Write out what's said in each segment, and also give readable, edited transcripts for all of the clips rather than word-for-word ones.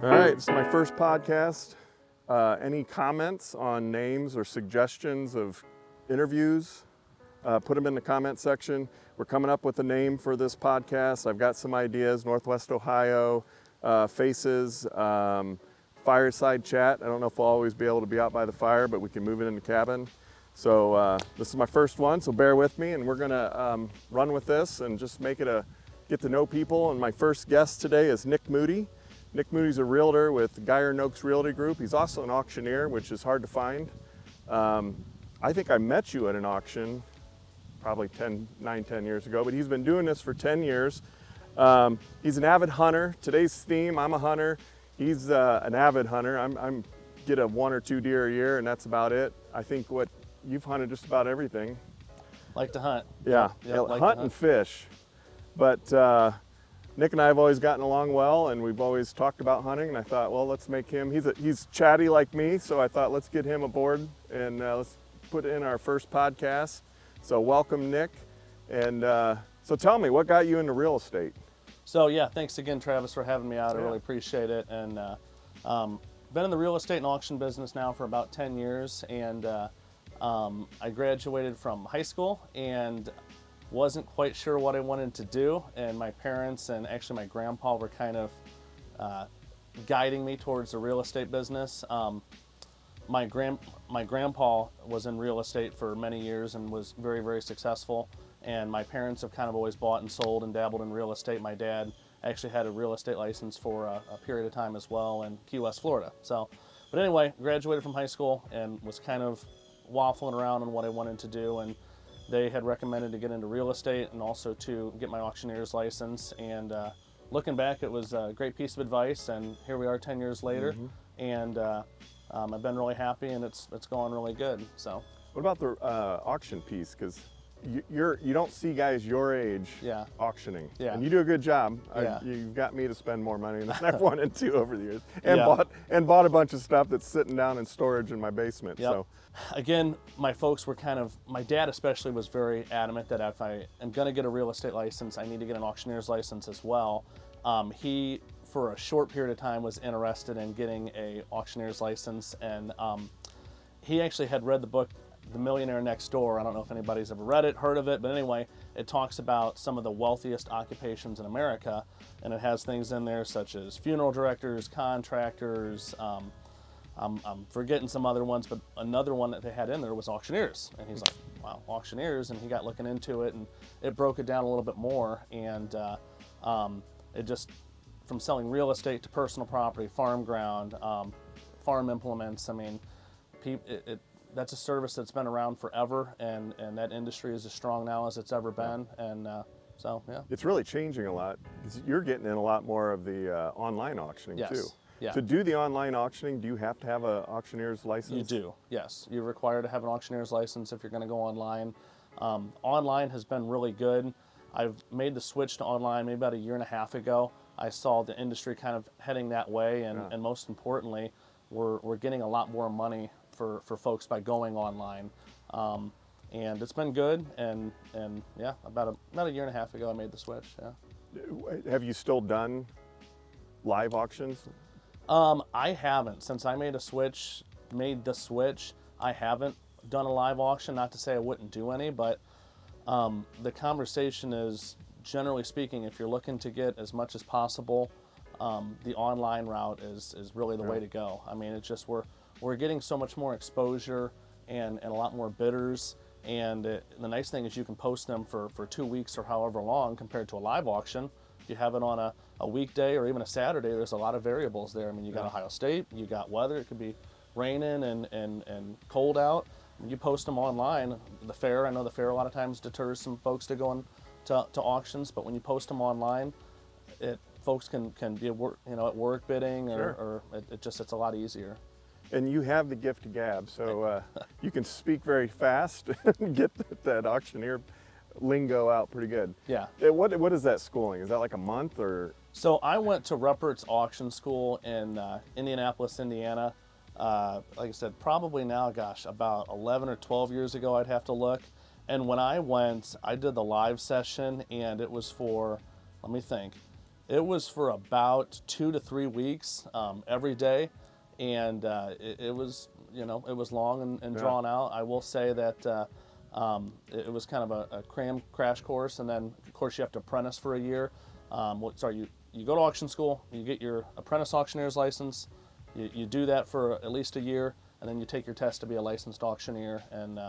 All right, this is my first podcast. Any comments on names or suggestions of interviews? Put them in the comment section. We're coming up with a name for this podcast. I've got some ideas: Northwest Ohio, Faces, Fireside Chat. I don't know if we'll always be able to be out by the fire, but we can move it in the cabin. So this is my first one, so bear with me, and we're gonna run with this and just make it a get to know people. And my first guest today is Nick Moody. Nick Moody's a realtor with Geyer Noakes Realty Group. He's also an auctioneer, which is hard to find. I think I met you at an auction probably 10 years ago, but he's been doing this for 10 years. He's an avid hunter. Today's theme, I'm a hunter. He's an avid hunter. I'm get a 1 or 2 deer a year, and that's about it. I think you've hunted just about everything. Like to hunt. Yeah, hunt and fish. But Nick and I have always gotten along well, and we've always talked about hunting, and I thought, well, let's make him, he's chatty like me, so I thought let's get him aboard and let's put in our first podcast. So welcome, Nick. And so tell me, what got you into real estate? So yeah, thanks again, Travis, for having me out. I really appreciate it. And been in the real estate and auction business now for about 10 years, and I graduated from high school and wasn't quite sure what I wanted to do, and my parents and actually my grandpa were kind of guiding me towards the real estate business. My grandpa was in real estate for many years and was very, very successful, and my parents have kind of always bought and sold and dabbled in real estate. My dad actually had a real estate license for a period of time as well in Key West, Florida. But anyway, graduated from high school and was kind of waffling around on what I wanted to do, and they had recommended to get into real estate and also to get my auctioneer's license. And looking back, it was a great piece of advice, and here we are 10 years later. Mm-hmm. And I've been really happy, and it's going really good. So, what about the auction piece? Because you don't see guys your age auctioning, and you do a good job. You've got me to spend more money than I've wanted to over the years, and bought a bunch of stuff that's sitting down in storage in my basement. Yep. So again, my folks were my dad especially was very adamant that if I am going to get a real estate license, I need to get an auctioneer's license as well. He, for a short period of time, was interested in getting a auctioneer's license, and he actually had read the book The Millionaire Next Door. I don't know if anybody's ever read it, heard of it, but anyway, it talks about some of the wealthiest occupations in America, and it has things in there such as funeral directors, contractors, I'm forgetting some other ones, but another one that they had in there was auctioneers. And he's like, wow, auctioneers, and he got looking into it, and it broke it down a little bit more, and it just, from selling real estate to personal property, farm ground, farm implements, I mean, that's a service that's been around forever, and that industry is as strong now as it's ever been, and so, yeah. It's really changing a lot, because you're getting in a lot more of the online auctioning too. Yeah. To do the online auctioning, do you have to have an auctioneer's license? You do, yes. You're required to have an auctioneer's license if you're going to go online. Online has been really good. I've made the switch to online maybe about 1.5 years ago. I saw the industry kind of heading that way, and most importantly, we're getting a lot more money for folks by going online. And it's been good, and yeah, about 1.5 years ago I made the switch, yeah. Have you still done live auctions? I haven't. Since I made the switch, I haven't done a live auction. Not to say I wouldn't do any, but the conversation is, generally speaking, if you're looking to get as much as possible, the online route is really the way to go. I mean, it's just we're getting so much more exposure and a lot more bidders, and the nice thing is you can post them for 2 weeks or however long compared to a live auction. If you have it on a weekday or even a Saturday, there's a lot of variables there. I mean, you got Ohio State, you got weather, it could be raining and cold out. When you post them online, the fair, I know the fair a lot of times deters some folks to going to auctions, but when you post them online, folks can be at work bidding, or it's a lot easier. And you have the gift of gab, so you can speak very fast and get that auctioneer lingo out pretty good. Yeah. What is that schooling? Is that like a month or? So I went to Ruppert's Auction School in Indianapolis, Indiana. Like I said, probably now, about 11 or 12 years ago, I'd have to look. And when I went, I did the live session, and it was for, let me think, It was for about 2 to 3 weeks, every day, and it was, it was long and drawn out. I will say that it was kind of a cram crash course, and then of course you have to apprentice for a year. You go to auction school, you get your apprentice auctioneer's license, you do that for at least a year, and then you take your test to be a licensed auctioneer, and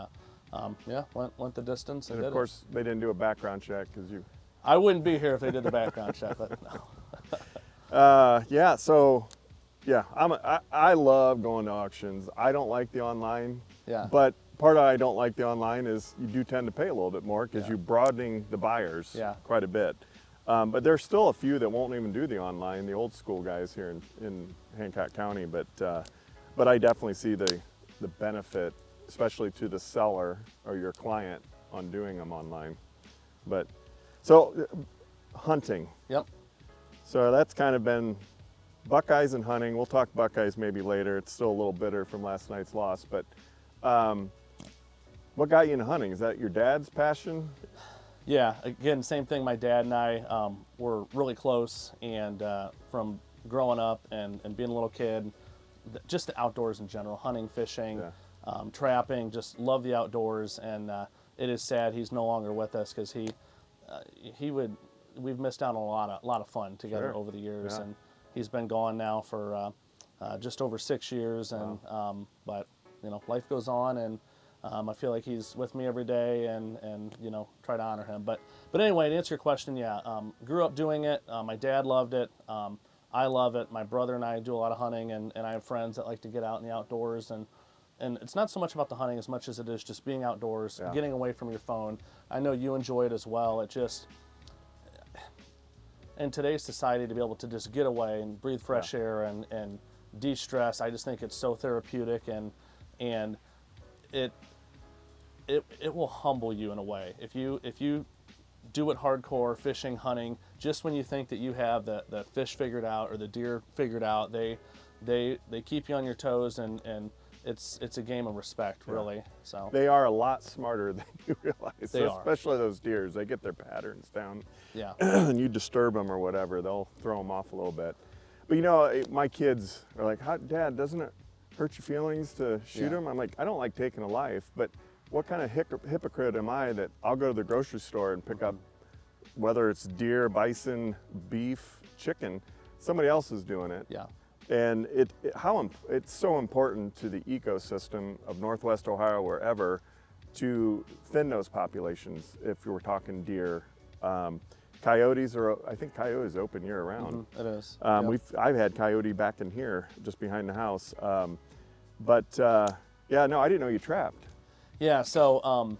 went the distance. And of course, they didn't do a background check because you. I wouldn't be here if they did the background check, but no. I love going to auctions. I don't like the online. Yeah. But part of I don't like the online is you do tend to pay a little bit more because Yeah. you're broadening the buyers Yeah. quite a bit. But there's still a few that won't even do the online, the old school guys here in Hancock County. But I definitely see the benefit, especially to the seller or your client, on doing them online. But so hunting. Yep. So that's kind of been Buckeyes and hunting. We'll talk Buckeyes maybe later. It's still a little bitter from last night's loss. But what got you into hunting? Is that your dad's passion? Yeah, again, same thing. My dad and I were really close, and from growing up and being a little kid, just the outdoors in general, hunting, fishing, trapping, just love the outdoors. And it is sad he's no longer with us because we've missed out on a lot of fun together Sure. over the years, Yeah. and he's been gone now for just over 6 years. And but life goes on, and I feel like he's with me every day, and try to honor him. But anyway, to answer your question, grew up doing it. My dad loved it. I love it. My brother and I do a lot of hunting, and I have friends that like to get out in the outdoors, and it's not so much about the hunting as much as it is just being outdoors, getting away from your phone. I know you enjoy it as well. It just, in today's society, to be able to just get away and breathe fresh air and de-stress, I just think it's so therapeutic, and it will humble you in a way. If you do it hardcore, fishing, hunting, just when you think that you have the fish figured out or the deer figured out, they keep you on your toes, and it's a game of respect, really. So They are a lot smarter than you realize. They are. Especially those deers. They get their patterns down. yeah, And you disturb them or whatever, they'll throw them off a little bit. But my kids are like, Dad, doesn't it hurt your feelings to shoot them? I'm like, I don't like taking a life, but what kind of hypocrite am I that I'll go to the grocery store and pick up, whether it's deer, bison, beef, chicken, somebody else is doing it. yeah, And it's so important to the ecosystem of Northwest Ohio, wherever, to thin those populations. If you were talking deer, coyotes I think coyotes open year round. it is. I've had coyote back in here, just behind the house. I didn't know you trapped. Yeah, so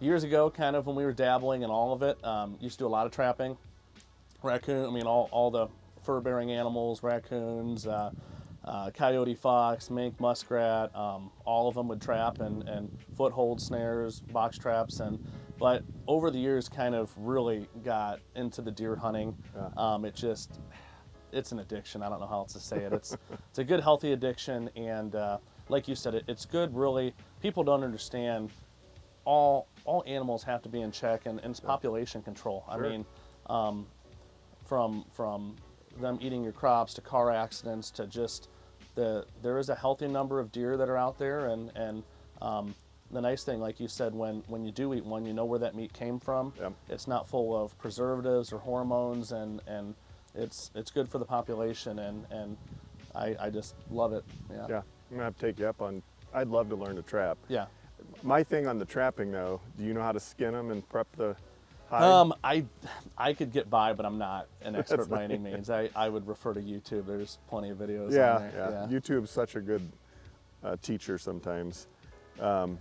years ago, kind of when we were dabbling in all of it, used to do a lot of trapping. Raccoon, all the fur-bearing animals, raccoons, coyote, fox, mink, muskrat, all of them would trap, and foothold snares, box traps, but over the years kind of really got into the deer hunting. It's an addiction. I don't know how else to say it. It's a good, healthy addiction, and like you said, it's good, really. People don't understand all animals have to be in check, and it's population control. Sure. I mean, from them eating your crops to car accidents to just there is a healthy number of deer that are out there, and the nice thing, like you said, when you do eat one, you know where that meat came from. Yep. It's not full of preservatives or hormones, and it's good for the population, and I just love it. Yeah, I'm gonna have to take you up on. I'd love to learn to trap. Yeah. My thing on the trapping, though, do you know how to skin them and prep the hide? I could get by, but I'm not an expert by any means. I would refer to YouTube. There's plenty of videos on there. Yeah. YouTube's such a good teacher sometimes. So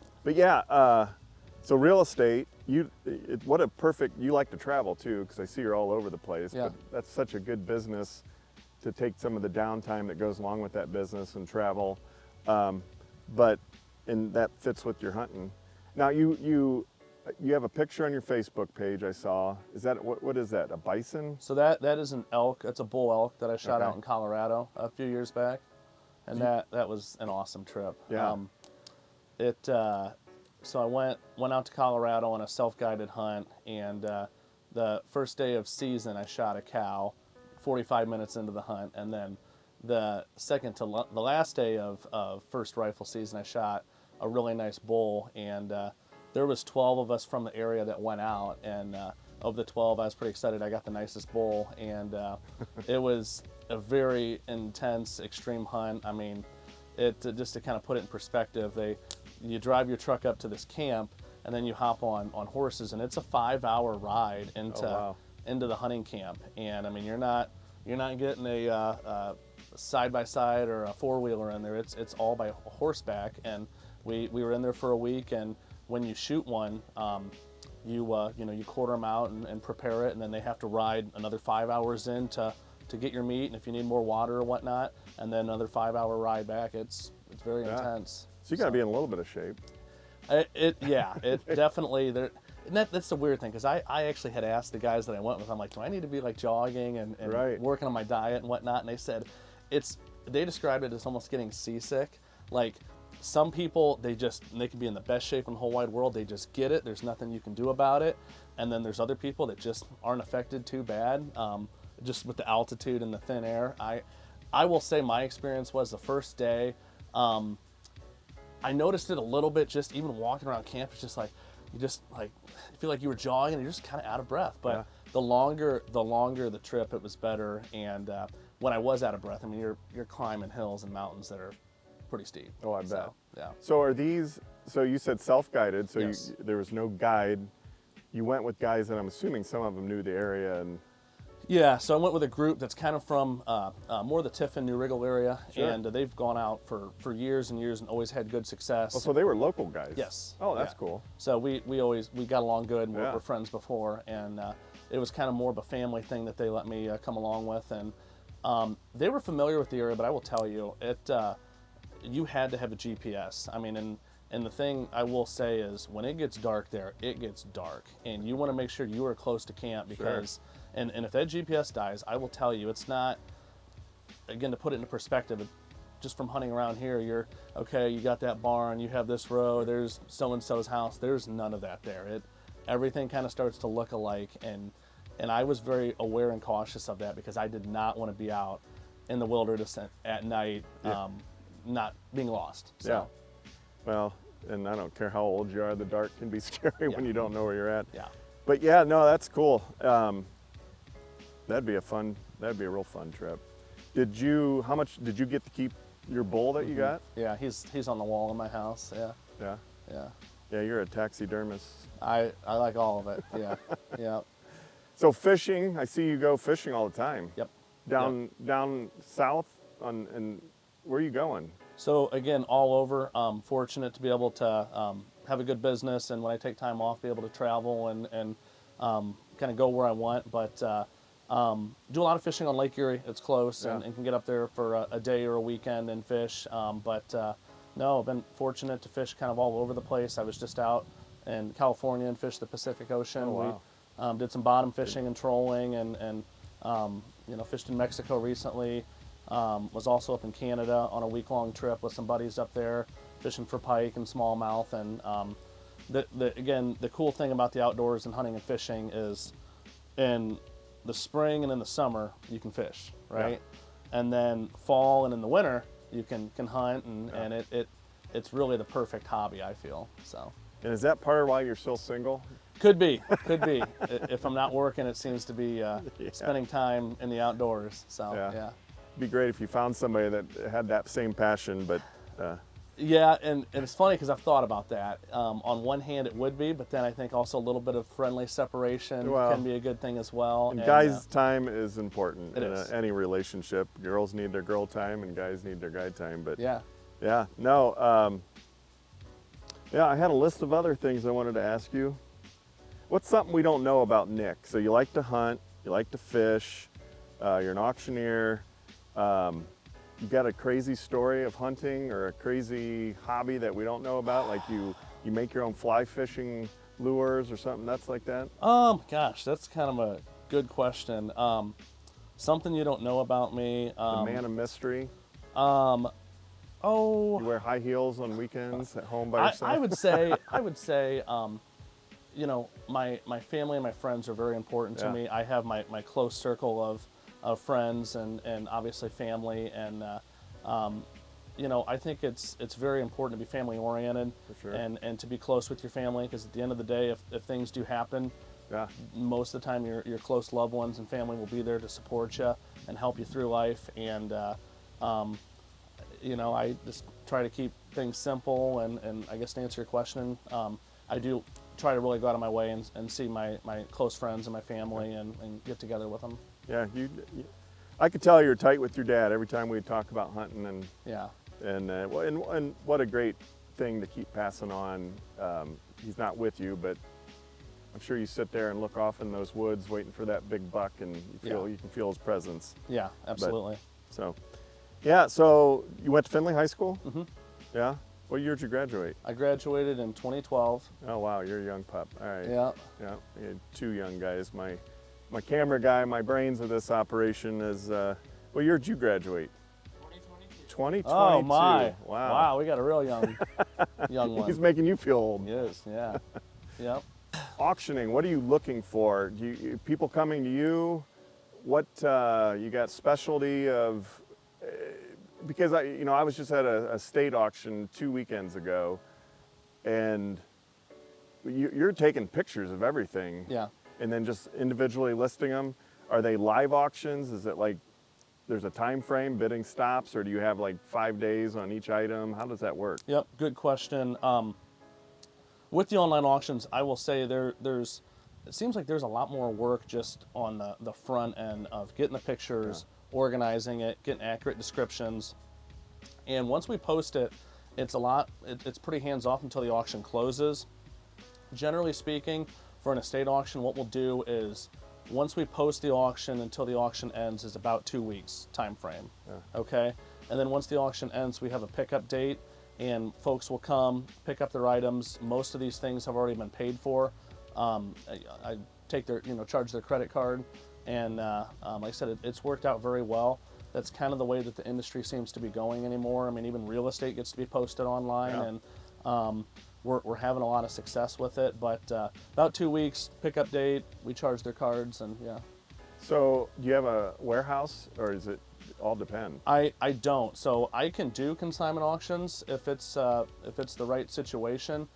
real estate, you like to travel too, because I see you're all over the place. Yeah. But that's such a good business to take some of the downtime that goes along with that business and travel. And that fits with your hunting. Now you have a picture on your Facebook page I saw. Is that what is that? A bison? So that is an elk. That's a bull elk that I shot Okay. out in Colorado a few years back, and that was an awesome trip. Yeah. So I went out to Colorado on a self-guided hunt, and the first day of season I shot a cow, 45 minutes into the hunt, and then the the last day of first rifle season, I shot a really nice bull, and there was 12 of us from the area that went out, and of the 12, I was pretty excited. I got the nicest bull, and it was a very intense, extreme hunt. I mean, just to kind of put it in perspective, you drive your truck up to this camp, and then you hop on horses, and it's a 5-hour ride into the hunting camp. And I mean, you're not getting a side by side or a four-wheeler in there. It's all by horseback, and we were in there for a week. And when you shoot one, you quarter them out and prepare it, and then they have to ride another 5 hours in to get your meat, and if you need more water or whatnot, and then another 5-hour ride back. It's very intense. So you got to be in a little bit of shape. It definitely there. And that's the weird thing, because I actually had asked the guys that I went with, I'm like, do I need to be like jogging and Right. working on my diet and whatnot? And they said they described it as almost getting seasick. Like, some people, they can be in the best shape in the whole wide world. They just get it. There's nothing you can do about it. And then there's other people that just aren't affected too bad, just with the altitude and the thin air. I will say my experience was the first day, I noticed it a little bit just even walking around camp. It's just like, you feel like you were jogging and you're just kind of out of breath. But the longer the trip, it was better. And when I was out of breath, I mean, you're climbing hills and mountains that are pretty steep. Oh, I bet. So, yeah. So you said self-guided, so Yes. there was no guide. You went with guys, and I'm assuming some of them knew the area. And Yeah, so I went with a group that's kind of from more the Tiffin, New Riggle area, Sure. and they've gone out for years and years and always had good success. oh, so they were local guys. Yes. Oh, that's Yeah. cool. So we got along good, and Yeah. we're friends before, and it was kind of more of a family thing that they let me come along with, and they were familiar with the area, but I will tell you, you had to have a GPS. I mean, and the thing I will say is, when it gets dark there, it gets dark, and you want to make sure you are close to camp, because, and if that GPS dies, I will tell you, it's not, again, to put it into perspective, just from hunting around here, you're, okay, you got that barn, you have this row, there's so-and-so's house, there's none of that there. Everything kind of starts to look alike, and I was very aware and cautious of that, because I did not want to be out in the wilderness at night, not being lost. So. Yeah. Well, and I don't care how old you are, the dark can be scary when you don't know where you're at. Yeah. But yeah, no, that's cool. That'd be a real fun trip. How much did you get to keep your bull that you got? Yeah, he's on the wall in my house. Yeah. Yeah. Yeah. Yeah, you're a taxidermist. I like all of it. Yeah. Yeah. So fishing, I see you go fishing all the time. Yep. Down south and where are you going? So again, all over. Fortunate to be able to have a good business, and when I take time off, be able to travel and kind of go where I want. But do a lot of fishing on Lake Erie. It's close, and can get up there for a day or a weekend and fish. No, I've been fortunate to fish kind of all over the place. I was just out in California and fished the Pacific Ocean. Oh, wow. We did some bottom fishing and trolling, and fished in Mexico recently. Was also up in Canada on a week-long trip with some buddies up there, fishing for pike and smallmouth. And the cool thing about the outdoors and hunting and fishing is, in the spring and in the summer you can fish, right? Yeah. And then fall and in the winter you can hunt, and it's really the perfect hobby, I feel. So. And is that part of why you're still single? Could be. If I'm not working, it seems to be spending time in the outdoors. So yeah. It'd be great if you found somebody that had that same passion, but. Yeah, and it's funny because I've thought about that. On one hand, it would be, but then I think also a little bit of friendly separation can be a good thing as well. And guys' time is important in any relationship. Girls need their girl time, and guys need their guy time. But yeah, no. I had a list of other things I wanted to ask you. What's something we don't know about Nick? So you like to hunt, you like to fish, you're an auctioneer. You got a crazy story of hunting or a crazy hobby that we don't know about? Like you make your own fly fishing lures or something nuts like that? Gosh, that's kind of a good question. Something you don't know about me. The man of mystery. You wear high heels on weekends at home by yourself? I would say, my family and my friends are very important to me. I have my close circle of friends and obviously family. And you know, I think it's very important to be family oriented For sure. and to be close with your family, because at the end of the day, if things do happen, Yeah. most of the time your close loved ones and family will be there to support you and help you through life. And you know, I just try to keep things simple. And I guess to answer your question, I do try to really go out of my way and see my close friends and my family and get together with them. Yeah. I could tell you're tight with your dad every time we talk about hunting, and Yeah. and what a great thing to keep passing on. He's not with you, but I'm sure you sit there and look off in those woods waiting for that big buck, and you can feel his presence. Yeah, absolutely. So, yeah. So you went to Findlay High School? Mm-hmm. Yeah. What year did you graduate? I graduated in 2012. Oh wow, you're a young pup. All right. Yeah. Yeah. You had two young guys. My camera guy, my brains of this operation is. What year did you graduate? 2022. Oh my! Wow. Wow, we got a real young one. He's making you feel old. He is. Yeah. Yep. Auctioning. What are you looking for? People coming to you? What you got specialty of? Because I was just at a state auction 2 weekends ago, and you're taking pictures of everything. Yeah. And then just individually listing them. Are they live auctions? Is it like there's a time frame, bidding stops, or do you have like 5 days on each item? How does that work? Yep. Good question. With the online auctions, I will say there's it seems like there's a lot more work just on the front end of getting the pictures, organizing it, getting accurate descriptions. And once we post it, it's pretty hands off until the auction closes. Generally speaking, for an estate auction, what we'll do is once we post the auction until the auction ends is about 2 weeks time frame. Yeah. Okay? And then once the auction ends, we have a pickup date, and folks will come pick up their items. Most of these things have already been paid for. I take their, charge their credit card, and like I said, it's worked out very well. That's kind of the way that the industry seems to be going anymore. I mean, even real estate gets to be posted online, and we're having a lot of success with it. But about 2 weeks, pickup date, we charge their cards, and yeah. So do you have a warehouse, or is it all depend? I don't. So I can do consignment auctions if it's the right situation.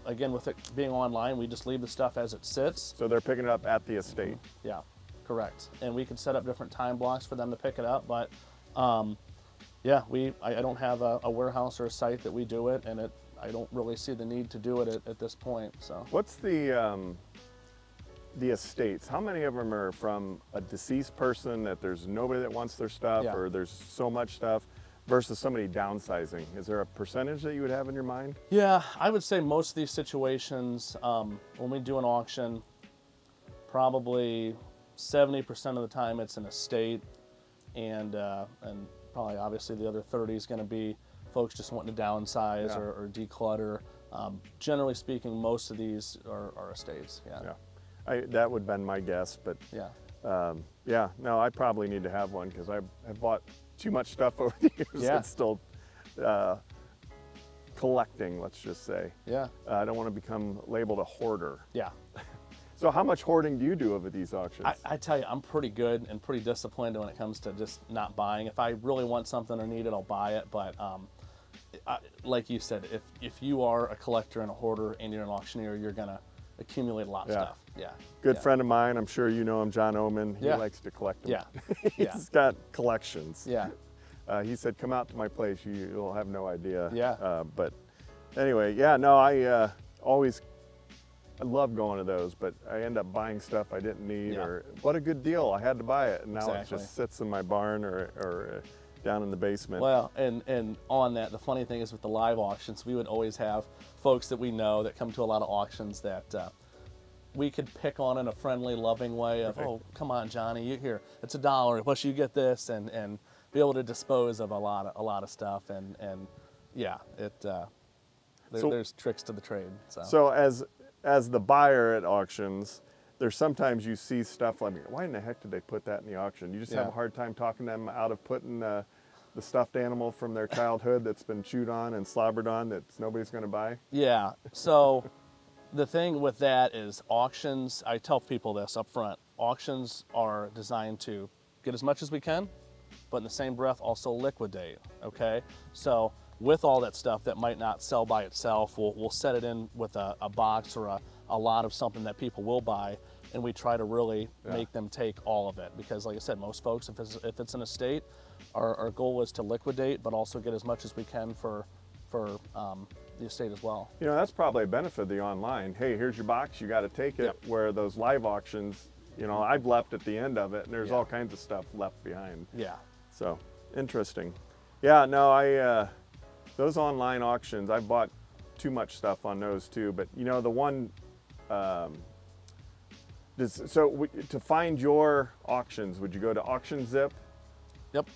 Again, with it being online, we just leave the stuff as it sits. So they're picking it up at the estate. Yeah, correct. And we can set up different time blocks for them to pick it up. But yeah, I don't have a warehouse or a site that we do it, and I don't really see the need to do it at this point. So What's the estates? How many of them are from a deceased person that there's nobody that wants their stuff, Yeah. or there's so much stuff, versus somebody downsizing? Is there a percentage that you would have in your mind? yeah, I would say most of these situations, when we do an auction, probably 70% of the time it's an estate, and probably obviously the other 30 is going to be folks just wanting to downsize Yeah. or declutter. Generally speaking, most of these are estates. Yeah. Yeah. That would have been my guess, but Yeah. yeah, no, I probably need to have one because I've bought too much stuff over the years. Yeah. It's still collecting, let's just say. Yeah. I don't want to become labeled a hoarder. Yeah. So how much hoarding do you do over these auctions? I tell you, I'm pretty good and pretty disciplined when it comes to just not buying. If I really want something or need it, I'll buy it. But like you said, if you are a collector and a hoarder and you're an auctioneer, you're gonna accumulate a lot of Yeah. stuff. Yeah. Good Yeah. friend of mine, I'm sure you know him, John Oman. He Yeah. likes to collect them. Yeah. He's Yeah. got collections. Yeah. He said, "Come out to my place. You'll have no idea." Yeah. But anyway, yeah, no, I love going to those, but I end up buying stuff I didn't need, Yeah. or what a good deal, I had to buy it, and now Exactly. it just sits in my barn or down in the basement. Well, and on that, the funny thing is with the live auctions, we would always have folks that we know that come to a lot of auctions that we could pick on in a friendly, loving way of, Right. oh, come on, Johnny, you here, it's $1, plus you get this, and be able to dispose of a lot of stuff, and yeah, So- there's tricks to the trade. So as the buyer at auctions, there's sometimes you see stuff like, why in the heck did they put that in the auction? You just have Yeah. a hard time talking them out of putting the stuffed animal from their childhood that's been chewed on and slobbered on that nobody's going to buy. Yeah. So the thing with that is auctions, I tell people this up front, auctions are designed to get as much as we can, but in the same breath also liquidate, okay? So with all that stuff that might not sell by itself, we'll set it in with a box or a lot of something that people will buy, and we try to really make them take all of it. Because like I said, most folks, if it's an estate, our goal is to liquidate, but also get as much as we can for the estate as well. You know, that's probably a benefit of the online. Hey, here's your box, you got to take it. Yep. Where those live auctions, you know, I've left at the end of it, and there's Yeah. all kinds of stuff left behind. Yeah. So interesting. Yeah, no, those online auctions, I bought too much stuff on those too. But you know, the one, to find your auctions, would you go to Auction Zip? Yep.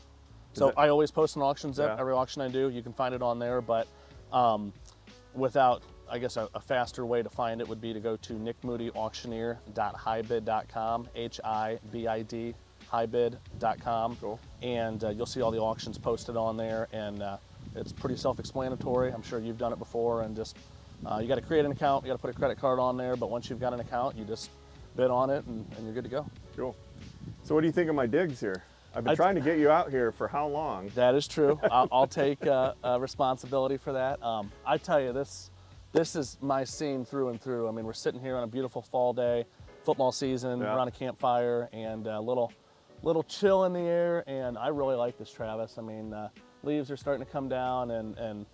So it- I always post an auction zip. Yeah. Every auction I do, you can find it on there. But without, I guess, a faster way to find it would be to go to nickmoodyauctioneer.hibid.com, HIBID, hibid.com. Cool. And you'll see all the auctions posted on there. And it's pretty self-explanatory. I'm sure you've done it before. And just, you got to create an account. You got to put a credit card on there. But once you've got an account, you just bid on it and you're good to go. Cool. So what do you think of my digs here? I've been trying to get you out here for how long? That is true. I'll take responsibility for that. I tell you, this is my scene through and through. I mean, we're sitting here on a beautiful fall day, football season, Yeah. around a campfire, and a little chill in the air. And I really like this, Travis. I mean, leaves are starting to come down, and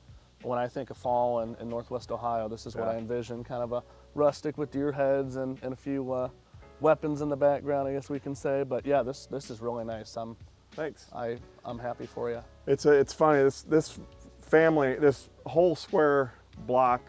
when I think of fall in Northwest Ohio, this is what Yeah. I envision: kind of a rustic with deer heads and a few weapons in the background, I guess we can say. But yeah, this is really nice. Thanks. I'm happy for you. It's funny, this family, this whole square block,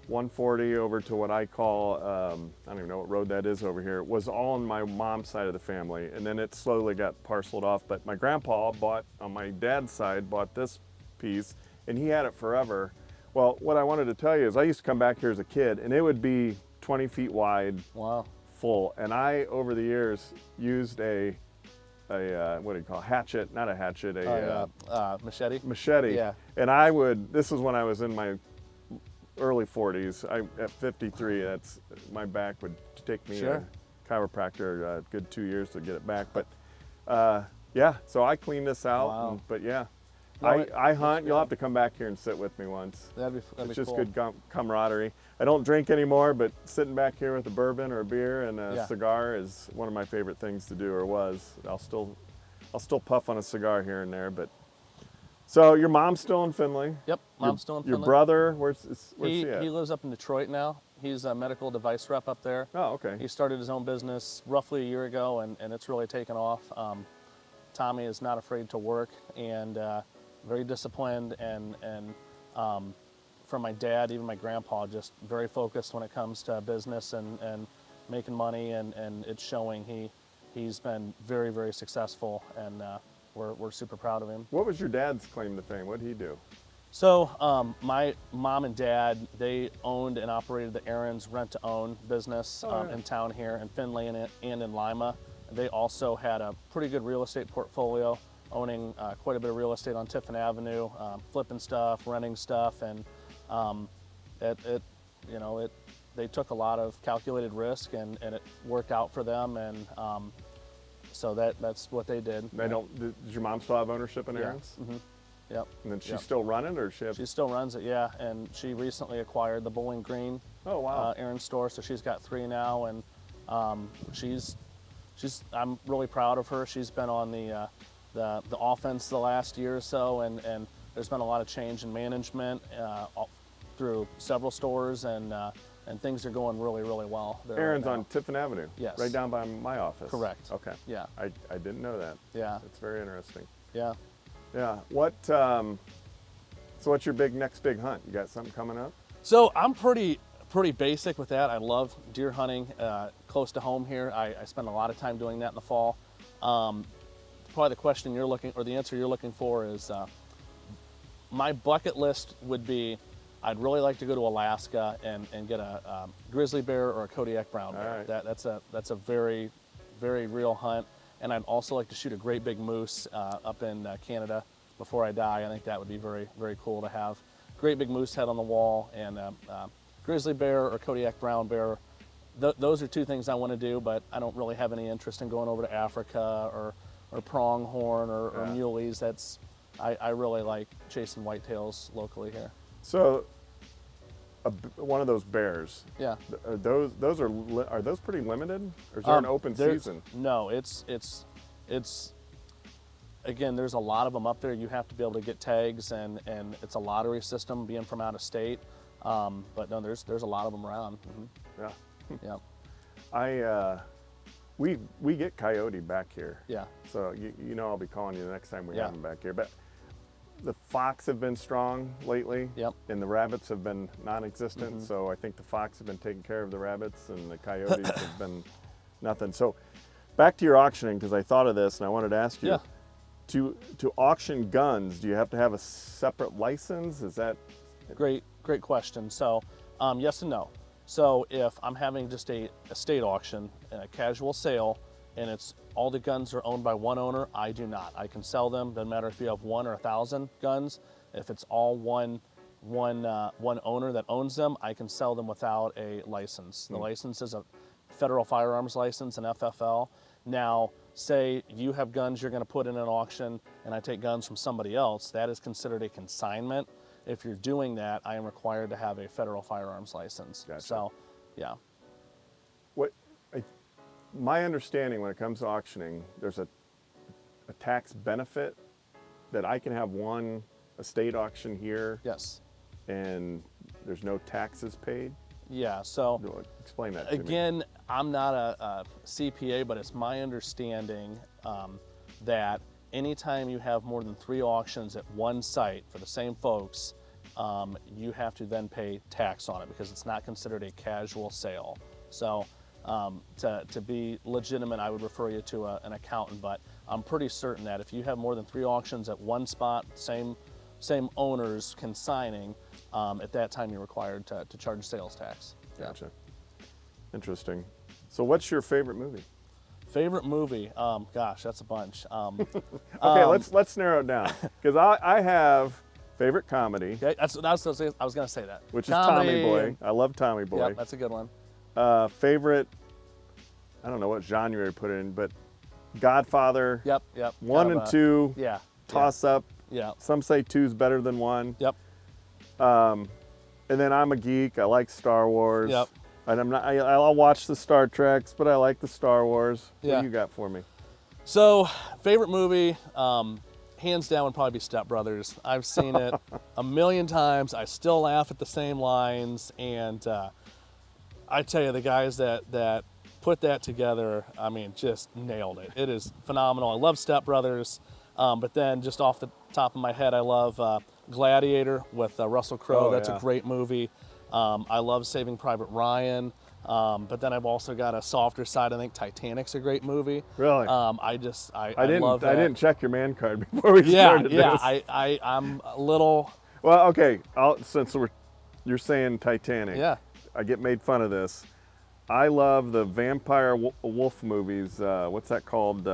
140 over to what I call, I don't even know what road that is over here, was all on my mom's side of the family, and then it slowly got parceled off. But my grandpa on my dad's side, bought this piece, and he had it forever. Well, what I wanted to tell you is I used to come back here as a kid, and it would be 20 feet wide, Wow. full. And I, over the years, used a what do you call it? Hatchet, not a hatchet, Machete. machete. Yeah. And this was when I was in my early 40s. At 53, my back would take me Sure. a chiropractor a good 2 years to get it back. But yeah, so I cleaned this out. Wow. But yeah, No, I hunt. You'll have to come back here and sit with me once. That'd be It's just cool. good camaraderie. I don't drink anymore, but sitting back here with a bourbon or a beer and a Yeah. cigar is one of my favorite things to do, or was. I'll still puff on a cigar here and there. But so your mom's still in Finley. Yep, mom's still in Your Finland. brother, where's he He at? lives up in Detroit now. He's a medical device rep up there. Oh, okay. He started his own business roughly a year ago, and it's really taken off. Tommy is not afraid to work and very disciplined, and from my dad, even my grandpa, just very focused when it comes to business and making money, and it's showing. He's been very, very successful, and we're super proud of him. What was your dad's claim to fame? What did he do? So my mom and dad, they owned and operated the Aaron's rent-to-own business Oh, yeah. in town here in Findlay and in Lima. They also had a pretty good real estate portfolio, owning quite a bit of real estate on Tiffin Avenue, flipping stuff, renting stuff, and they took a lot of calculated risk, and it worked out for them, and so that's what they did. Does your mom still have ownership in Yeah. Aaron's? Mm-hmm. Yep. And then she's Yep. still running, or she have? She still runs it, yeah, and she recently acquired the Bowling Green Oh, wow. Aaron store, so she's got 3 now, and I'm really proud of her. She's been on the offense the last year or so, and there's been a lot of change in management through several stores, and things are going really, really well there. Aaron's right now. on Tiffin Avenue. Yes. Right down by my office. Correct. Okay. Yeah, I didn't know that. yeah, It's very interesting. yeah. Yeah. So what's your next big hunt? You got something coming up? So I'm pretty basic with that. I love deer hunting close to home here. I spend a lot of time doing that in the fall. Probably the question you're looking, or the answer you're looking for is, my bucket list would be, I'd really like to go to Alaska and get a grizzly bear or a Kodiak brown bear. All right. That's a very, very real hunt. And I'd also like to shoot a great big moose up in Canada before I die. I think that would be very, very cool to have great big moose head on the wall, and grizzly bear or Kodiak brown bear. Those are 2 things I want to do, but I don't really have any interest in going over to Africa pronghorn or Yeah. muleys. I really like chasing whitetails locally here. So, one of those bears. Yeah. Are those pretty limited, or is there an open season? No, it's again, there's a lot of them up there. You have to be able to get tags, and it's a lottery system being from out of state. But no, there's a lot of them around. Yeah. Yeah. We get coyote back here. Yeah. So you know I'll be calling you the next time we Yeah. have them back here. But the fox have been strong lately. Yep. And the rabbits have been non-existent. So I think the fox have been taking care of the rabbits, and the coyotes have been nothing. So back to your auctioning, because I thought of this and I wanted to ask you. Yeah. To auction guns, do you have to have a separate license? Is that Great question. So, yes and no. So, if I'm having just a estate auction, a casual sale, and it's all the guns are owned by one owner, I do not. I can sell them. Doesn't matter if you have 1 or 1,000 guns. If it's all one owner that owns them, I can sell them without a license. The license is a federal firearms license, an FFL. Now, say you have guns you're going to put in an auction, and I take guns from somebody else, that is considered a consignment. If you're doing that, I am required to have a federal firearms license. Gotcha. So, yeah. My understanding when it comes to auctioning, there's a tax benefit that I can have one estate auction here Yes. and there's no taxes paid. Yeah. So, Explain that to me. again, I'm not a CPA, but it's my understanding that anytime you have more than 3 auctions at one site for the same folks, you have to then pay tax on it because it's not considered a casual sale. So to be legitimate, I would refer you to an accountant, but I'm pretty certain that if you have more than 3 auctions at one spot, same owners consigning, at that time you're required to charge sales tax. Yeah. Gotcha. Interesting. So what's your favorite movie? Favorite movie? Gosh, that's a bunch. Okay, let's narrow it down, because I have favorite comedy, Okay, I was going to say that. which is Tommy Comedy. Boy. I love Tommy Boy. Yep, that's a good one. Favorite, I don't know what genre you put in, but Godfather. Yep. 1 Kind and of a- 2. Yeah. Toss up. Yeah. Some say 2's better than 1. Yep. And then I'm a geek. I like Star Wars. Yep. And I'll watch the Star Treks, but I like the Star Wars. What Yeah. do you got for me? So, favorite movie, hands down, would probably be Step Brothers. I've seen it a million times. I still laugh at the same lines, and I tell you, the guys that put that together, I mean, just nailed it. It is phenomenal. I love Step Brothers, but then just off the top of my head, I love Gladiator with Russell Crowe. Oh, That's yeah. a great movie. I love Saving Private Ryan. But then I've also got a softer side. I think Titanic's a great movie. Really? I love that. I didn't check your man card before we Yeah, started yeah. this. I'm a little. Well, okay. Since you're saying Titanic, Yeah. I get made fun of this. I love the vampire wolf movies. What's that called?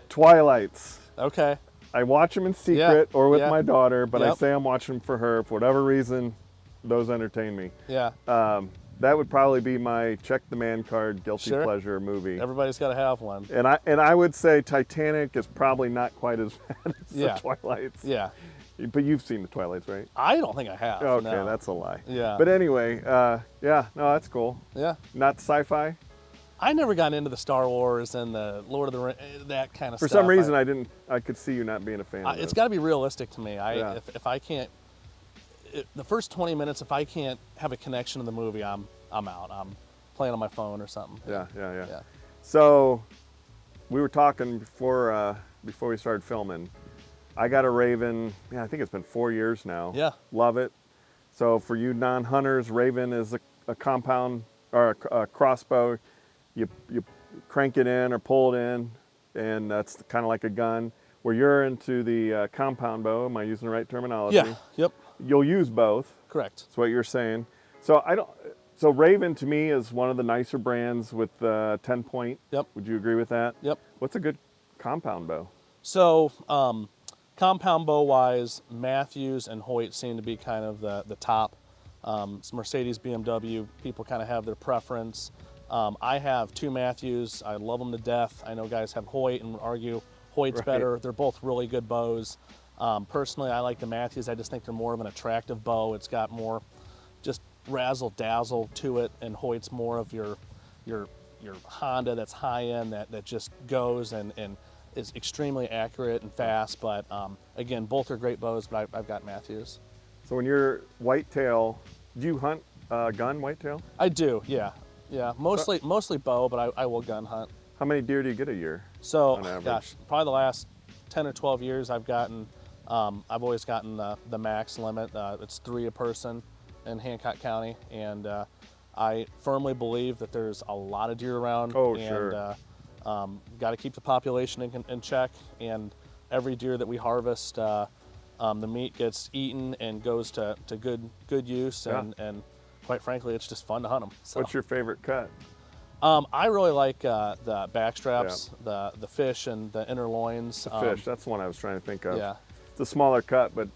Twilights. Okay. I watch them in secret or with yeah. my daughter, but I Yep. say I'm watching them for her. For whatever reason, those entertain me. Yeah. That would probably be my check the man card guilty Sure. pleasure movie. Everybody's got to have one. And I would say Titanic is probably not quite as bad as Yeah. the Twilights. Yeah. But you've seen the Twilights, right? I don't think I have. Okay, no. that's a lie. Yeah. But anyway, yeah, no, that's cool. Yeah. Not sci-fi. I never got into the Star Wars and the Lord of the Rings, that kind of For stuff. some reason, I could see you not being a fan of It's this. got to be realistic to me. Yeah. If I can't, the first 20 minutes, if I can't have a connection to the movie, I'm out. I'm playing on my phone or something. Yeah. Yeah. So we were talking before we started filming. I got a Raven. Yeah, I think it's been 4 years now. Yeah. Love it. So for you non-hunters, Raven is a compound or a crossbow. You crank it in or pull it in, and that's kind of like a gun. Where you're into the compound bow. Am I using the right terminology? Yeah. Yep. You'll use both. Correct. That's what you're saying. So So Raven to me is one of the nicer brands with 10 point. Yep. Would you agree with that? Yep. What's a good compound bow? So, compound bow wise, Matthews and Hoyt seem to be kind of the top. It's Mercedes, BMW, people kind of have their preference. I have two Matthews. I love them to death. I know guys have Hoyt and would argue Hoyt's Right. better. They're both really good bows. Personally, I like the Matthews. I just think they're more of an attractive bow. It's got more just razzle dazzle to it, and Hoyt's more of your Honda that's high end that just goes and is extremely accurate and fast. But again, both are great bows, but I've got Matthews. So when you're whitetail, do you hunt gun whitetail? I do, yeah. Mostly bow, but I will gun hunt. How many deer do you get a year? So, on average? gosh, probably the last 10 or 12 years I've always gotten the max limit. It's 3 a person in Hancock County, and I firmly believe that there's a lot of deer around. Oh, and, sure. Got to keep the population in check, and every deer that we harvest, the meat gets eaten and goes to good use, Yeah. and quite frankly, it's just fun to hunt them. So. What's your favorite cut? I really like the backstraps, the fish, and the inner loins. The fish. That's the one I was trying to think of. Yeah. It's a smaller cut, but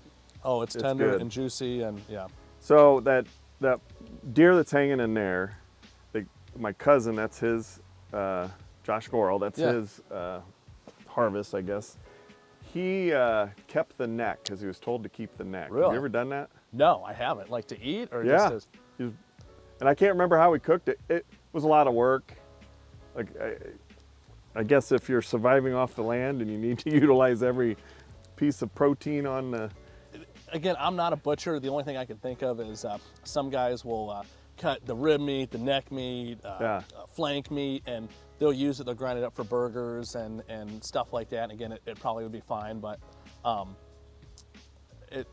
It's tender good. and juicy, and yeah. so that deer that's hanging in there, my cousin, that's his, Josh Gorel, that's Yeah. his harvest, I guess. He kept the neck because he was told to keep the neck. Have Really? you ever done that? No, I haven't. Like to eat or Yeah. just as, And I can't remember how he cooked it. It was a lot of work. Like I guess if you're surviving off the land and you need to utilize every piece of protein on the. again, I'm not a butcher. The only thing I can think of is some guys will cut the rib meat, the neck meat, flank meat, and they'll use it. They'll grind it up for burgers and stuff like that. And again, it probably would be fine, but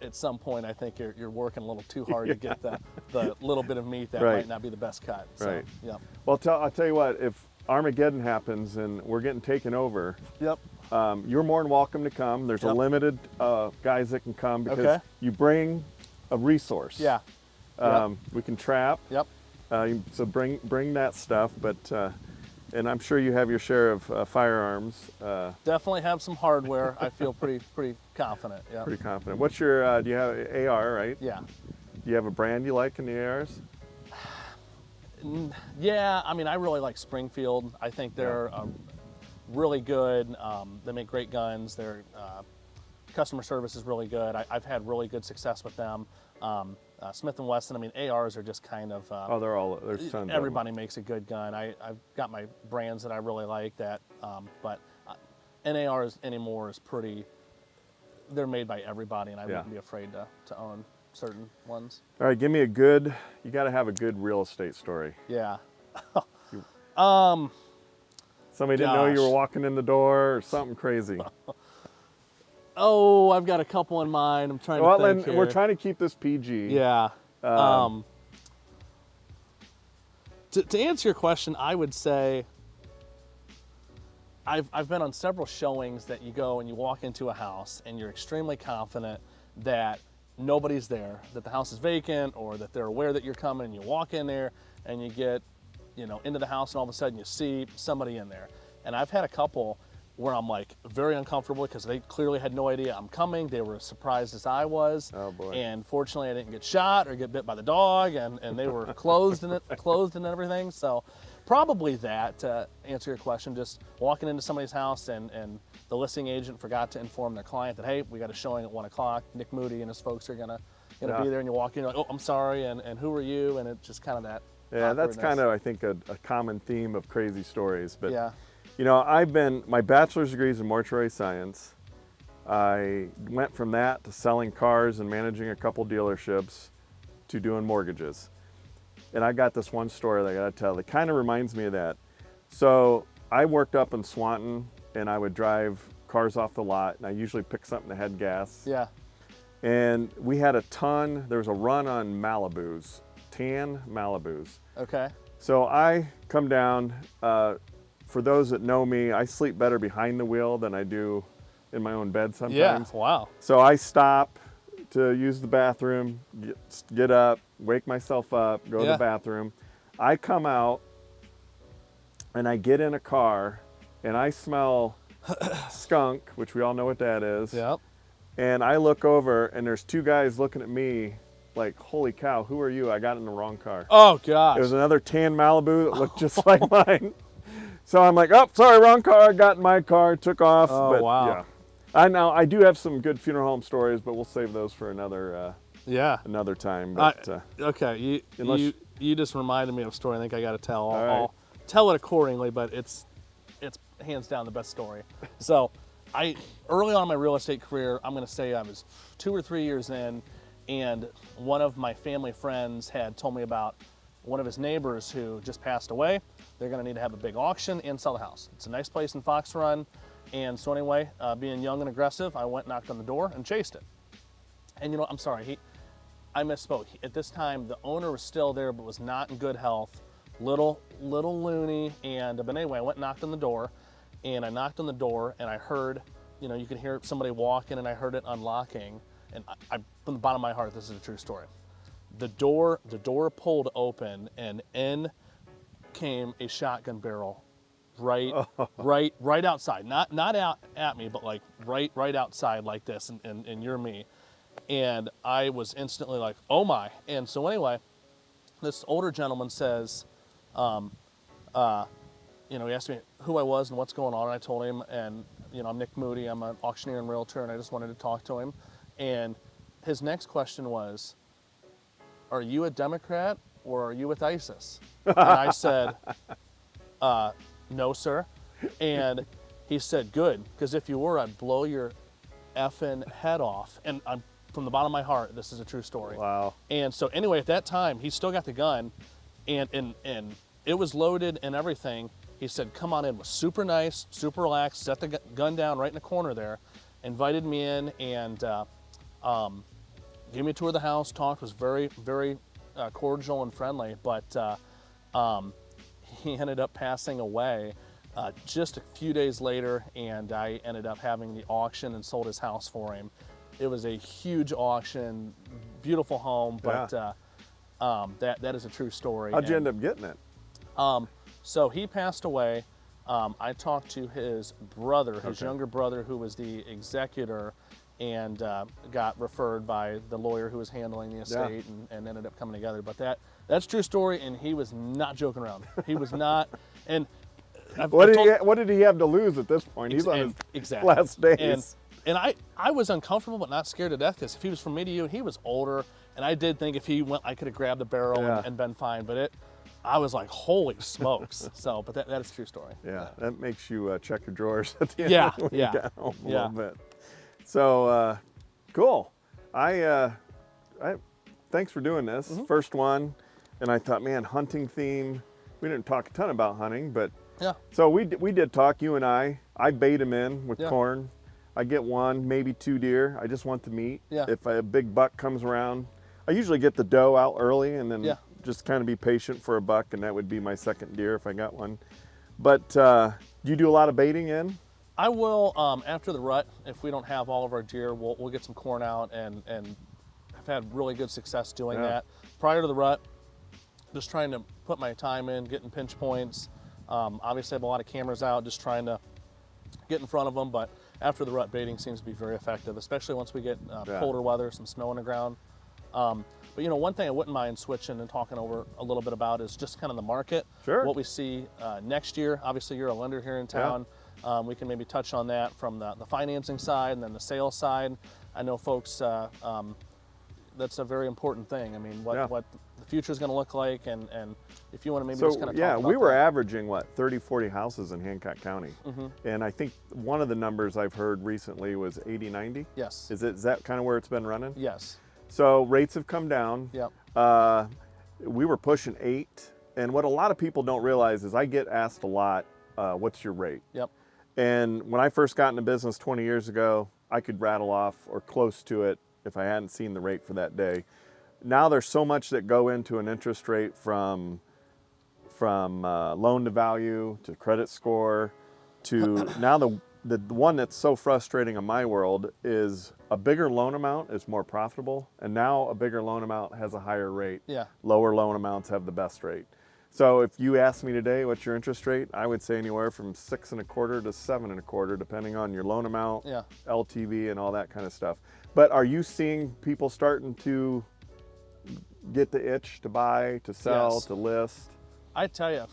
at some point, I think you're working a little too hard to get the little bit of meat that Right. might not be the best cut. So, Right. Yeah. Well, I'll tell you what. If Armageddon happens and we're getting taken over, Yep. you're more than welcome to come. There's a Yep. limited guys that can come because Okay. you bring a resource. Yeah. We can trap. Yep. So bring that stuff, but and I'm sure you have your share of firearms. Definitely have some hardware. I feel pretty confident. Yeah. Pretty confident. What's your? Do you have AR? Right? Yeah. Do you have a brand you like in the ARs? Yeah. I mean, I really like Springfield. I think they're really good. They make great guns. Their customer service is really good. I've had really good success with them. Smith & Wesson, I mean, ARs are just kind of, Oh, there's tons of them. everybody makes a good gun. I've got my brands that I really like that, but NARs anymore is they're made by everybody, and I wouldn't be afraid to own certain ones. All right, give me you got to have a good real estate story. Yeah. Somebody didn't know you were Gosh. walking in the door or something crazy. Oh, I've got a couple in mind. I'm trying Well, to think and here. we're trying to keep this PG. Yeah. To answer your question, I would say I've been on several showings that you go and you walk into a house and you're extremely confident that nobody's there, that the house is vacant, or that they're aware that you're coming, and you walk in there and you get, into the house and all of a sudden you see somebody in there. And I've had a couple where I'm like very uncomfortable because they clearly had no idea I'm coming. They were as surprised as I was. Oh, boy. And fortunately I didn't get shot or get bit by the dog, and they were clothed and everything. So probably that, to answer your question, just walking into somebody's house and the listing agent forgot to inform their client that, hey, we got a showing at 1 o'clock. Nick Moody and his folks are gonna be there, and you walk in, you're like, oh, I'm sorry, and who are you? And it's just kind of that. Yeah, that's awkwardness. kind of, I think, a common theme of crazy stories. But Yeah. my bachelor's degree is in mortuary science. I went from that to selling cars and managing a couple dealerships to doing mortgages. And I got this one story that I gotta tell that kind of reminds me of that. So I worked up in Swanton and I would drive cars off the lot, and I usually pick something that had gas. Yeah. And we had there was a run on Malibus, tan Malibus. Okay. So I come down, for those that know me, I sleep better behind the wheel than I do in my own bed sometimes. Yeah. Wow. So I stop to use the bathroom, get up, wake myself up, go to Yeah. the bathroom. I come out and I get in a car and I smell skunk, which we all know what that is. Yep. And I look over and there's 2 guys looking at me like, holy cow, who are you? I got in the wrong car. Oh gosh. It was another tan Malibu that looked just like mine. So I'm like, oh, sorry, wrong car. Got in my car, took off. Oh, but wow. yeah. I do have some good funeral home stories, but we'll save those for another Yeah. time. But Okay. unless- You just reminded me of a story I think I got to tell. All right. I'll tell it accordingly, but it's hands down the best story. So early on in my real estate career, I'm going to say I was 2 or 3 years in, and one of my family friends had told me about one of his neighbors who just passed away. They're going to need to have a big auction and sell the house. It's a nice place in Fox Run. And so anyway, being young and aggressive, I went, knocked on the door, and chased it. And you know, I'm sorry, I misspoke. At this time, the owner was still there, but was not in good health, little loony. And but anyway, I went and knocked on the door, and I heard, you know, you could hear somebody walking, and I heard it unlocking. And I from the bottom of my heart, this is a true story. The door pulled open, and in came a shotgun barrel, right outside, not out at me, but like right outside like this, and you're me. And I was instantly like, oh my. And so anyway, this older gentleman says, you know, he asked me who I was and what's going on, and I told him, and you know, I'm Nick Moody, I'm an auctioneer and realtor, and I just wanted to talk to him. And his next question was, are you a Democrat or are you with ISIS? And I said, no, sir. And he said, good, because if you were, I'd blow your effing head off. And I'm, from the bottom of my heart, this is a true story. Wow. And so anyway, at that time, he still got the gun, and it was loaded and everything. He said, come on in, was super nice, super relaxed, set the gun down right in the corner there, invited me in, and gave me a tour of the house, talked, was very, very cordial and friendly, but he ended up passing away just a few days later, and I ended up having the auction and sold his house for him. It was a huge auction, beautiful home, but that is a true story. How'd you end up getting it? So he passed away. I talked to his brother, his Okay. younger brother, who was the executor, and got referred by the lawyer who was handling the estate, and ended up coming together. But that's a true story, and he was not joking around. He was not. And What did he have to lose at this point? He's on his exactly. last days. And I was uncomfortable, but not scared to death, because if he was from me to you, he was older, and I did think if he went, I could have grabbed the barrel and been fine. But I was like, holy smokes. So, but that is a true story. Yeah, that makes you check your drawers at the end Yeah, when yeah, you get home a yeah. little bit. So, cool. I thanks for doing this. Mm-hmm. First one, and I thought, man, hunting theme. We didn't talk a ton about hunting, but Yeah. so we did talk, you and I. I bait him in with Yeah. corn. I get 1, maybe 2 deer. I just want the meat. Yeah. If a big buck comes around, I usually get the doe out early and then Yeah. just kind of be patient for a buck, and that would be my second deer if I got one. But do you do a lot of baiting in? I will, after the rut, if we don't have all of our deer, we'll get some corn out, and I've had really good success doing Yeah. that. Prior to the rut, just trying to put my time in, getting pinch points. Obviously, I have a lot of cameras out, just trying to get in front of them. But after the rut, baiting seems to be very effective, especially once we get colder weather, some snow on the ground. But you know, one thing I wouldn't mind switching and talking over a little bit about is just kind of the market. Sure. What we see next year. Obviously, you're a lender here in town. We can maybe touch on that from the financing side and then the sales side. I know folks, that's a very important thing. I mean, what the future is going to look like, and if you want to maybe just kind of talk about we were that. averaging 30, 40 houses in Hancock County, Mm-hmm. and I think one of the numbers I've heard recently was 80, 90. Yes. Is that kind of where it's been running? Yes. So rates have come down. Yep. We were pushing 8, and what a lot of people don't realize is I get asked a lot, what's your rate? Yep. And when I first got into business 20 years ago, I could rattle off or close to it if I hadn't seen the rate for that day. Now there's so much that go into an interest rate, from loan to value to credit score to now the one that's so frustrating in my world is a bigger loan amount is more profitable, and now a bigger loan amount has a higher rate. Yeah. Lower loan amounts have the best rate. So if you asked me today what's your interest rate, I would say anywhere from 6.25 to 7.25, depending on your loan amount, Yeah. LTV, and all that kind of stuff. But are you seeing people starting to get the itch to buy, to sell, Yes. to list? I tell you,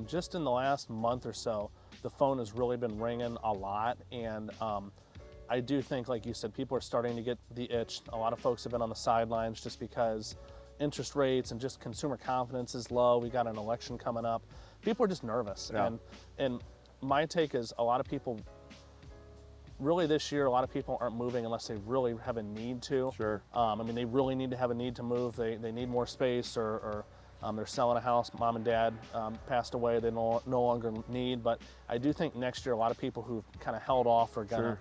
just in the last month or so, the phone has really been ringing a lot, and I do think, like you said, people are starting to get the itch. A lot of folks have been on the sidelines just because interest rates and just consumer confidence is low. We got an election coming up. People are just nervous, Yeah. and my take is a lot of people. Really, this year, a lot of people aren't moving unless they really have a need to. Sure. I mean, they really need to have a need to move. They need more space, or they're selling a house. Mom and dad passed away. They no longer need. But I do think next year, a lot of people who've kind of held off are Sure.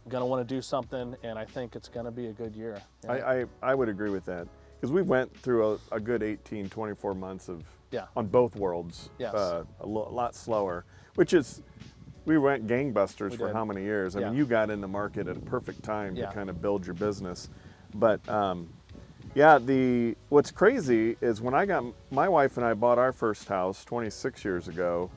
gonna want to do something, and I think it's gonna be a good year. you know? I would agree with that, because we went through a good 18, 24 months of Yeah. on both worlds. Yes. A lot slower, which is, we went gangbusters We for did. how many years? I Yeah. mean, you got in the market at a perfect time Yeah. to kind of build your business. But yeah, what's crazy is when my wife and I bought our first house 26 years ago,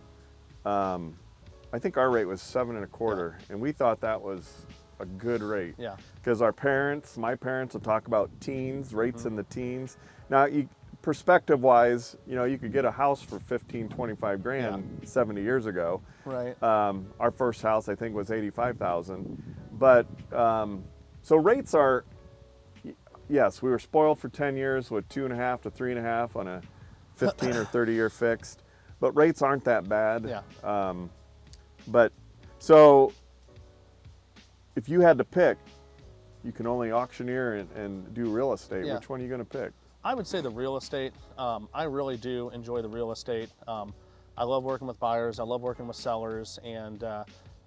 I think our rate was 7.25%, and we thought that was a good rate. Yeah. Because my parents will talk about teens, rates Mm-hmm. in the teens. Now, perspective-wise, you could get a house for 15, 25 grand 70 years ago. Right. Our first house, I think, was 85,000. But so rates are, yes, we were spoiled for 10 years with 2.5 to 3.5 on a 15 or 30-year fixed. But rates aren't that bad. Yeah. But so if you had to pick, you can only auctioneer and do real estate. Yeah. Which one are you going to pick? I would say the real estate. I really do enjoy the real estate. I love working with buyers. I love working with sellers, and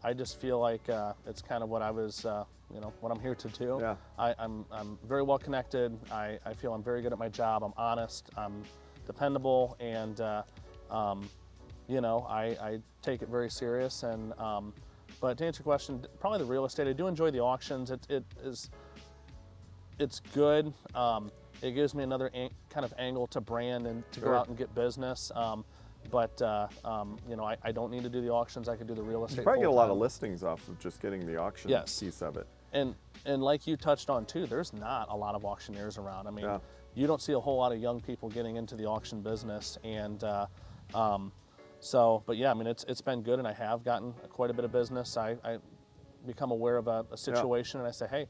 I just feel like it's kind of what I was, what I'm here to do. Yeah. I'm very well connected. I feel I'm very good at my job. I'm honest. I'm dependable, and I take it very serious. And but to answer your question, probably the real estate. I do enjoy the auctions. It's good. It gives me another kind of angle to brand and to go Sure. out and get business. But I don't need to do the auctions. I could do the real estate. You probably get a lot of full-time. listings off of just getting the auction Yes. piece of it. And like you touched on too, there's not a lot of auctioneers around. I mean, Yeah. you don't see a whole lot of young people getting into the auction business, and but yeah, I mean, it's been good, and I have gotten quite a bit of business. I become aware of a situation, and I say, hey,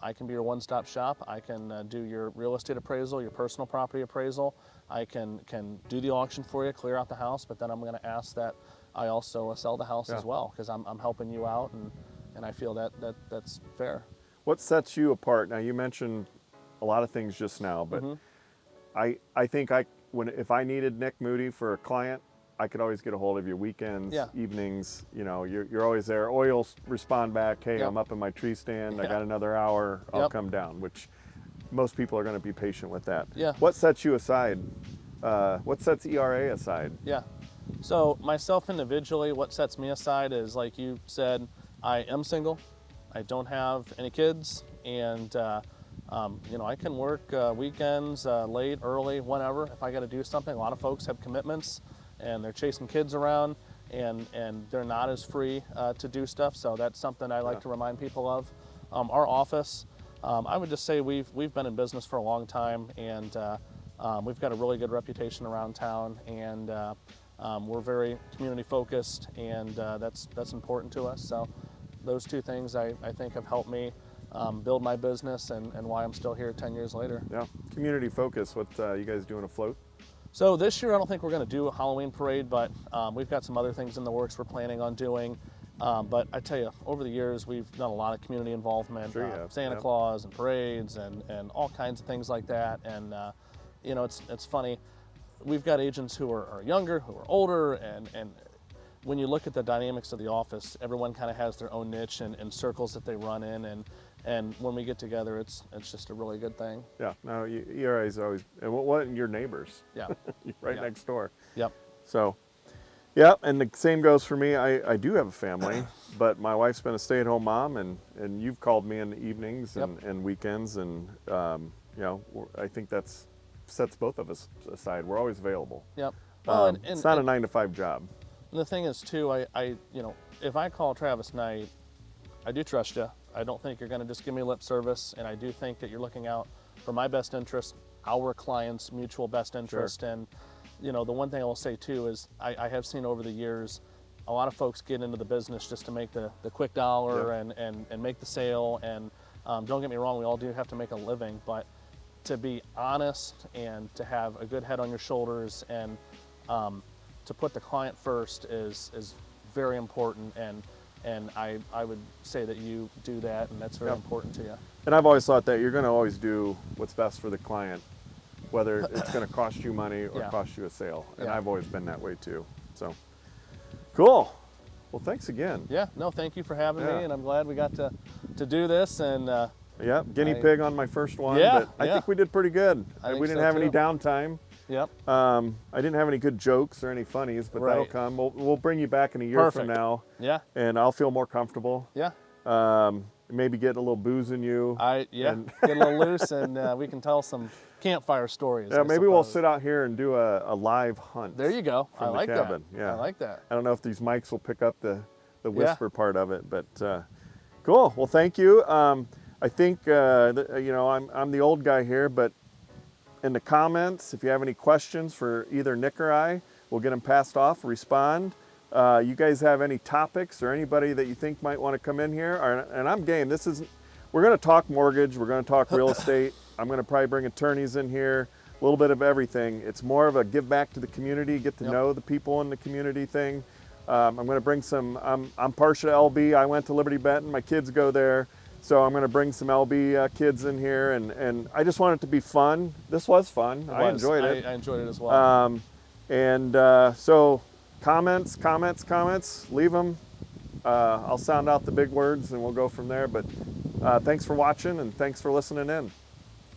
I can be your one-stop shop. I can do your real estate appraisal, your personal property appraisal. I can do the auction for you, clear out the house, but then I'm going to ask that I also sell the house Yeah. as well, because I'm helping you out, and I feel that's fair. What sets you apart? Now, you mentioned a lot of things just now, but Mm-hmm. I think if I needed Nick Moody for a client, I could always get a hold of you weekends, Yeah. evenings. You're always there. Or you'll respond back, hey, Yep. I'm up in my tree stand. I Yeah. got another hour. I'll Yep. come down, which most people are going to be patient with that. Yeah. What sets you aside? What sets ERA aside? Yeah. So myself individually, what sets me aside is, like you said, I am single. I don't have any kids, and I can work weekends, late, early, whenever. If I got to do something, a lot of folks have commitments, and they're chasing kids around, and they're not as free to do stuff. So that's something I like to remind people of. Our office, I would just say we've been in business for a long time, and we've got a really good reputation around town, and we're very community focused, and that's important to us. So those two things I think have helped me build my business, and why I'm still here 10 years later. Yeah. Community focus. What you guys doing afloat? So this year I don't think we're going to do a Halloween parade, but we've got some other things in the works we're planning on doing. But I tell you, over the years we've done a lot of community involvement, Sure you have, Santa yeah. Claus and parades and all kinds of things like that. And it's funny. We've got agents who are younger, who are older, and when you look at the dynamics of the office, everyone kind of has their own niche and circles that they run in, and when we get together, it's just a really good thing. Yeah. No, ERA is always. And what your neighbors? Yeah. Right Yeah. next door. Yep. So, yeah, and the same goes for me. I do have a family, but my wife's been a stay-at-home mom, and you've called me in the evenings Yep. and weekends, and I think that's sets both of us aside. We're always available. Yep. Well, It's not a 9-to-5 job. And the thing is too, if I call Travis Knight, I do trust you. I don't think you're going to just give me lip service, and I do think that you're looking out for my best interest our clients' mutual best interest. And you know, the one thing I will say too is I have seen over the years a lot of folks get into the business just to make the quick dollar and make the sale. And don't get me wrong, we all do have to make a living, but to be honest and to have a good head on your shoulders and to put the client first is very important. And I would say that you do that, and that's very important to you. And I've always thought that you're going to always do what's best for the client, whether it's going to cost you money or cost you a sale. And I've always been that way too. So, cool. Well, thanks again. Yeah, no, thank you for having me, and I'm glad we got to do this. And guinea pig on my first one, Yeah, but I think we did pretty good. I We think didn't so, have any too. downtime. Yep. I didn't have any good jokes or any funnies, but that'll Right. come. We'll bring you back in a year from Perfect. now, Yeah. and I'll feel more comfortable. Yeah. Maybe get a little booze in you. And get a little loose, and we can tell some campfire stories. Yeah, I maybe we'll suppose. sit out here and do a live hunt. There you go. I from the like cabin. that. Yeah. I like that. I don't know if these mics will pick up the whisper part of it, but cool. Well, thank you. I think you know, I'm the old guy here, but in the comments, if you have any questions for either Nick or I, we'll get them passed off. Respond. You guys have any topics or anybody that you think might want to come in here? And I'm game. We're going to talk mortgage. We're going to talk real estate. I'm going to probably bring attorneys in here. A little bit of everything. It's more of a give back to the community, get to know the people in the community thing. I'm going to bring some. I'm partial to LB. I went to Liberty Benton. My kids go there, so I'm going to bring some LB kids in here, and I just want it to be fun. This was fun. I enjoyed it. I enjoyed it as well. So comments, leave them. I'll sound out the big words, and we'll go from there. But thanks for watching, and thanks for listening in.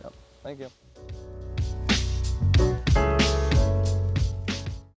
Yep. Thank you.